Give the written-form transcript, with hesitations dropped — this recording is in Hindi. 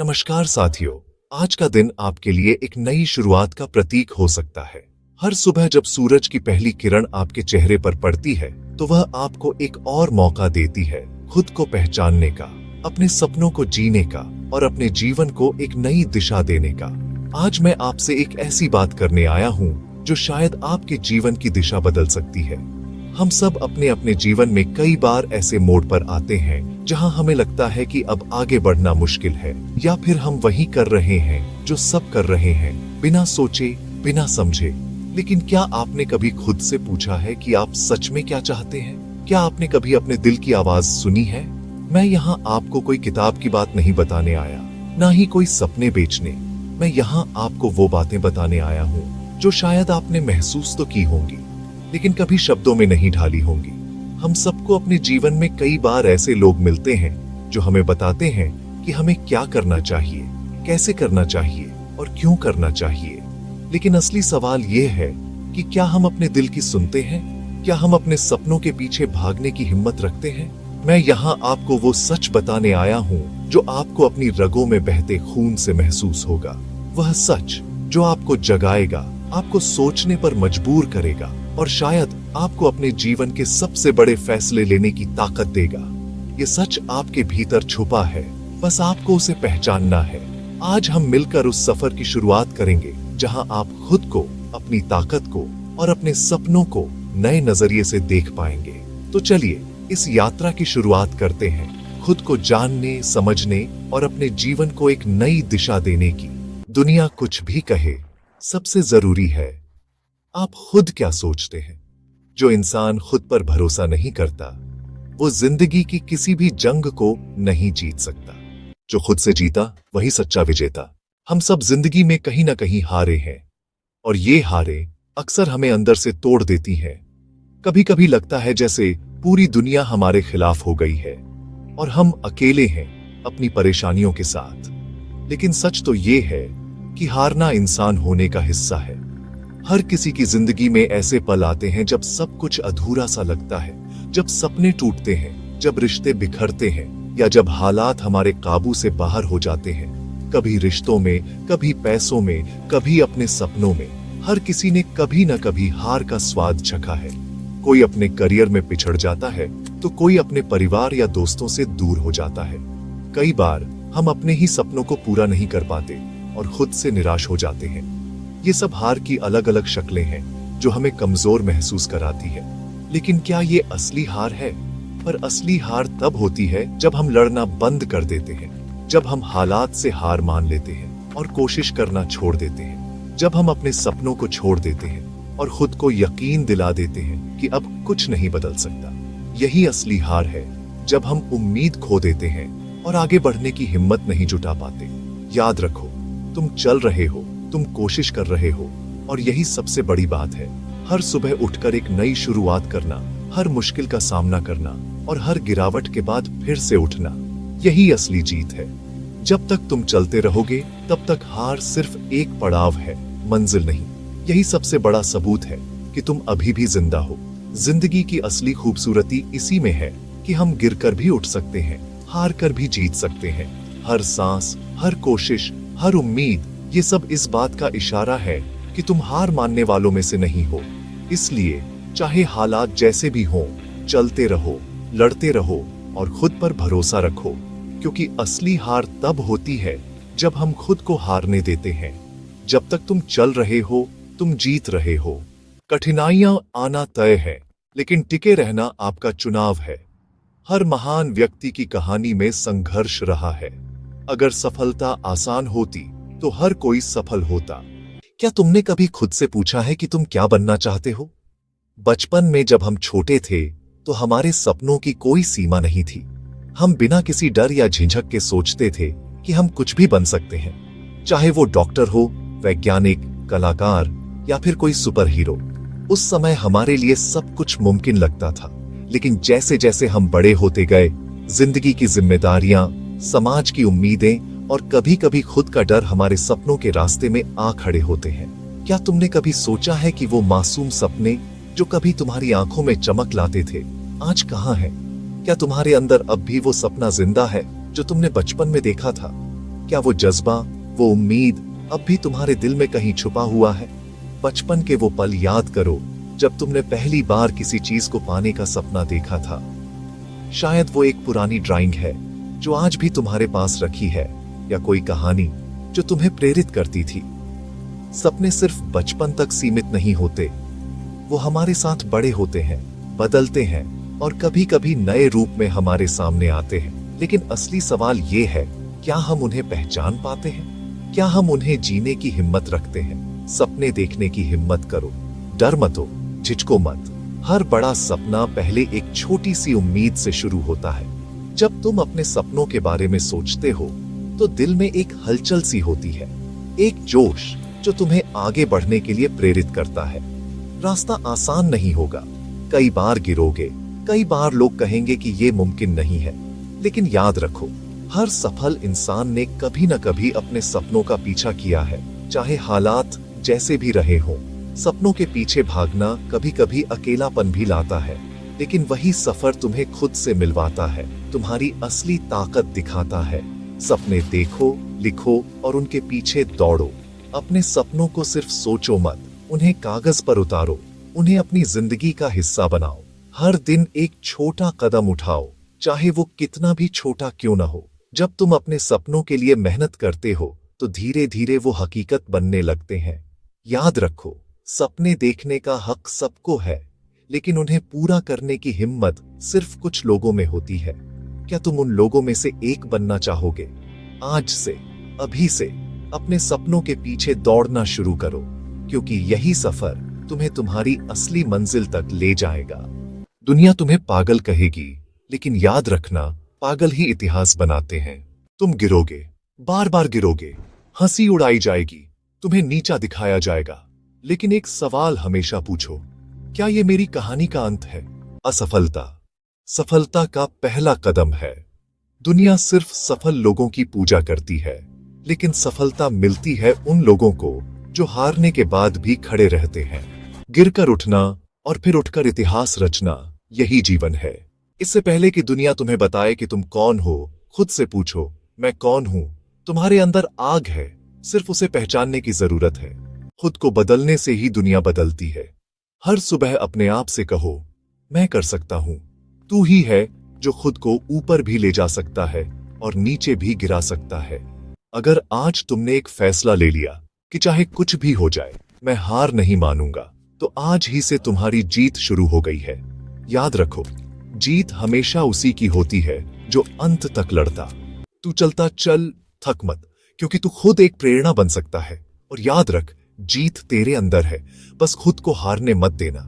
नमस्कार साथियों। आज का दिन आपके लिए एक नई शुरुआत का प्रतीक हो सकता है। हर सुबह जब सूरज की पहली किरण आपके चेहरे पर पड़ती है तो वह आपको एक और मौका देती है खुद को पहचानने का, अपने सपनों को जीने का और अपने जीवन को एक नई दिशा देने का। आज मैं आपसे एक ऐसी बात करने आया हूँ जो शायद आपके जीवन की दिशा बदल सकती है। हम सब अपने अपने जीवन में कई बार ऐसे मोड़ पर आते हैं जहां हमें लगता है कि अब आगे बढ़ना मुश्किल है, या फिर हम वही कर रहे हैं जो सब कर रहे हैं, बिना सोचे, बिना समझे। लेकिन क्या आपने कभी खुद से पूछा है कि आप सच में क्या चाहते हैं? क्या आपने कभी अपने दिल की आवाज सुनी है? मैं यहाँ आपको कोई किताब की बात नहीं बताने आया, ना ही कोई सपने बेचने। मैं यहाँ आपको वो बातें बताने आया हूँ जो शायद आपने महसूस तो की होंगी, लेकिन कभी शब्दों में नहीं ढाली होंगी। हम सबको अपने जीवन में कई बार ऐसे लोग मिलते हैं जो हमें बताते हैं कि हमें क्या करना चाहिए, कैसे करना चाहिए और क्यों करना चाहिए। लेकिन असली सवाल यह है कि क्या हम अपने दिल की सुनते हैं? क्या हम अपने सपनों के पीछे भागने की हिम्मत रखते हैं? मैं यहाँ आपको वो सच बताने आया हूँ जो आपको अपनी रगों में बहते खून से महसूस होगा। वह सच जो आपको जगाएगा, आपको सोचने पर मजबूर करेगा और शायद आपको अपने जीवन के सबसे बड़े फैसले लेने की ताकत देगा। ये सच आपके भीतर छुपा है, बस आपको उसे पहचानना है। आज हम मिलकर उस सफर की शुरुआत करेंगे जहां आप खुद को, अपनी ताकत को और अपने सपनों को नए नजरिए से देख पाएंगे। तो चलिए इस यात्रा की शुरुआत करते हैं, खुद को जानने, समझने और अपने जीवन को एक नई दिशा देने की। दुनिया कुछ भी कहे, सबसे जरूरी है आप खुद क्या सोचते हैं। जो इंसान खुद पर भरोसा नहीं करता वो जिंदगी की किसी भी जंग को नहीं जीत सकता। जो खुद से जीता वही सच्चा विजेता। हम सब जिंदगी में कहीं ना कहीं हारे हैं और ये हारे अक्सर हमें अंदर से तोड़ देती हैं। कभी कभी लगता है जैसे पूरी दुनिया हमारे खिलाफ हो गई है और हम अकेले हैं अपनी परेशानियों के साथ। लेकिन सच तो ये है कि हारना इंसान होने का हिस्सा है। हर किसी की जिंदगी में ऐसे पल आते हैं जब सब कुछ अधूरा सा लगता है, जब सपने टूटते हैं, जब रिश्ते बिखरते हैं या जब हालात हमारे काबू से बाहर हो जाते हैं। कभी रिश्तों में, कभी पैसों में, कभी अपने सपनों में। हर किसी ने कभी न कभी हार का स्वाद चखा है। कोई अपने करियर में पिछड़ जाता है तो कोई अपने परिवार या दोस्तों से दूर हो जाता है। कई बार हम अपने ही सपनों को पूरा नहीं कर पाते और खुद से निराश हो जाते हैं। ये सब हार की अलग अलग शक्लें हैं जो हमें कमजोर महसूस कराती है। लेकिन क्या ये असली हार है? पर असली हार तब होती है जब हम लड़ना बंद कर देते हैं, जब हम हालात से हार मान लेते हैं और कोशिश करना छोड़ देते हैं, जब हम अपने सपनों को छोड़ देते हैं और खुद को यकीन दिला देते हैं कि अब कुछ नहीं बदल सकता। यही असली हार है, जब हम उम्मीद खो देते हैं और आगे बढ़ने की हिम्मत नहीं जुटा पाते। याद रखो, तुम चल रहे हो, तुम कोशिश कर रहे हो और यही सबसे बड़ी बात है। हर सुबह उठकर एक नई शुरुआत करना, हर मुश्किल का सामना करना और हर गिरावट के बाद फिर से उठना, यही असली जीत है। जब तक तुम चलते रहोगे तब तक हार सिर्फ एक पड़ाव है, मंजिल नहीं। यही सबसे बड़ा सबूत है कि तुम अभी भी जिंदा हो। जिंदगी की असली खूबसूरती इसी में है कि हम गिरकर भी उठ सकते हैं, हार कर भी जीत सकते हैं। हर सांस, हर कोशिश, हर उम्मीद, ये सब इस बात का इशारा है कि तुम हार मानने वालों में से नहीं हो। इसलिए चाहे हालात जैसे भी हों, चलते रहो, लड़ते रहो और खुद पर भरोसा रखो, क्योंकि असली हार तब होती है जब हम खुद को हारने देते हैं। जब तक तुम चल रहे हो, तुम जीत रहे हो। कठिनाइयां आना तय है, लेकिन टिके रहना आपका चुनाव है। हर महान व्यक्ति की कहानी में संघर्ष रहा है। अगर सफलता आसान होती तो हर कोई सफल होता। क्या तुमने कभी खुद से पूछा है कि तुम क्या बनना चाहते हो? बचपन में जब हम छोटे थे तो हमारे सपनों की कोई सीमा नहीं थी। हम बिना किसी डर या झिझक के सोचते थे कि हम कुछ भी बन सकते हैं, चाहे वो डॉक्टर हो, वैज्ञानिक, कलाकार या फिर कोई सुपर हीरो। उस समय हमारे लिए सब कुछ मुमकिन लगता था। लेकिन जैसे जैसे हम बड़े होते गए, जिंदगी की जिम्मेदारियां, समाज की उम्मीदें और कभी कभी खुद का डर हमारे सपनों के रास्ते में आ खड़े होते हैं। क्या तुमने कभी सोचा है कि वो मासूम सपने जो कभी तुम्हारी आंखों में चमक लाते थे, आज कहाँ हैं? क्या तुम्हारे अंदर अब भी वो सपना जिंदा है जो तुमने बचपन में देखा था? क्या वो जज्बा, वो उम्मीद अब भी तुम्हारे दिल में कहीं छुपा हुआ है? बचपन के वो पल याद करो जब तुमने पहली बार किसी चीज को पाने का सपना देखा था। शायद वो एक पुरानी ड्राइंग है जो आज भी तुम्हारे पास रखी है, या कोई कहानी जो तुम्हें प्रेरित करती थी। सपने सिर्फ बचपन तक सीमित नहीं होते, वो हमारे साथ बड़े होते हैं, बदलते हैं और कभी कभी नए रूप में हमारे सामने आते हैं। लेकिन असली सवाल ये है, क्या हम उन्हें पहचान पाते हैं? क्या हम उन्हें जीने की हिम्मत रखते हैं? सपने देखने की हिम्मत करो, डर मत हो, झिझको मत। हर बड़ा सपना पहले एक छोटी सी उम्मीद से शुरू होता है। जब तुम अपने सपनों के बारे में सोचते हो तो दिल में एक हलचल सी होती है, एक जोश जो तुम्हें आगे बढ़ने के लिए प्रेरित करता है। रास्ता आसान नहीं होगा, कई बार गिरोगे, कई बार लोग कहेंगे कि ये मुमकिन नहीं है। लेकिन याद रखो, हर सफल इंसान ने कभी न कभी अपने सपनों का पीछा किया है, चाहे हालात जैसे भी रहे हों। सपनों के पीछे भागना कभी कभी अकेलापन भी लाता है, लेकिन वही सफर तुम्हें खुद से मिलवाता है, तुम्हारी असली ताकत दिखाता है। सपने देखो, लिखो और उनके पीछे दौड़ो। अपने सपनों को सिर्फ सोचो मत, उन्हें कागज पर उतारो, उन्हें अपनी जिंदगी का हिस्सा बनाओ। हर दिन एक छोटा कदम उठाओ, चाहे वो कितना भी छोटा क्यों ना हो। जब तुम अपने सपनों के लिए मेहनत करते हो तो धीरे धीरे वो हकीकत बनने लगते हैं। याद रखो, सपने देखने का हक सबको है, लेकिन उन्हें पूरा करने की हिम्मत सिर्फ कुछ लोगों में होती है। क्या तुम उन लोगों में से एक बनना चाहोगे? आज से, अभी से अपने सपनों के पीछे दौड़ना शुरू करो, क्योंकि यही सफर तुम्हें तुम्हारी असली मंजिल तक ले जाएगा। दुनिया तुम्हें पागल कहेगी, लेकिन याद रखना, पागल ही इतिहास बनाते हैं। तुम गिरोगे, बार बार गिरोगे, हंसी उड़ाई जाएगी, तुम्हें नीचा दिखाया जाएगा, लेकिन एक सवाल हमेशा पूछो, क्या ये मेरी कहानी का अंत है? असफलता सफलता का पहला कदम है। दुनिया सिर्फ सफल लोगों की पूजा करती है, लेकिन सफलता मिलती है उन लोगों को जो हारने के बाद भी खड़े रहते हैं। गिरकर उठना और फिर उठकर इतिहास रचना, यही जीवन है। इससे पहले कि दुनिया तुम्हें बताए कि तुम कौन हो, खुद से पूछो, मैं कौन हूं? तुम्हारे अंदर आग है, सिर्फ उसे पहचानने की जरूरत है। खुद को बदलने से ही दुनिया बदलती है। हर सुबह अपने आप से कहो, मैं कर सकता हूं। तू ही है जो खुद को ऊपर भी ले जा सकता है और नीचे भी गिरा सकता है। अगर आज तुमने एक फैसला ले लिया कि चाहे कुछ भी हो जाए, मैं हार नहीं मानूंगा, तो आज ही से तुम्हारी जीत शुरू हो गई है। याद रखो, जीत हमेशा उसी की होती है जो अंत तक लड़ता। तू चलता चल, थक मत, क्योंकि तू खुद एक प्रेरणा बन सकता है। और याद रख, जीत तेरे अंदर है, बस खुद को हारने मत देना।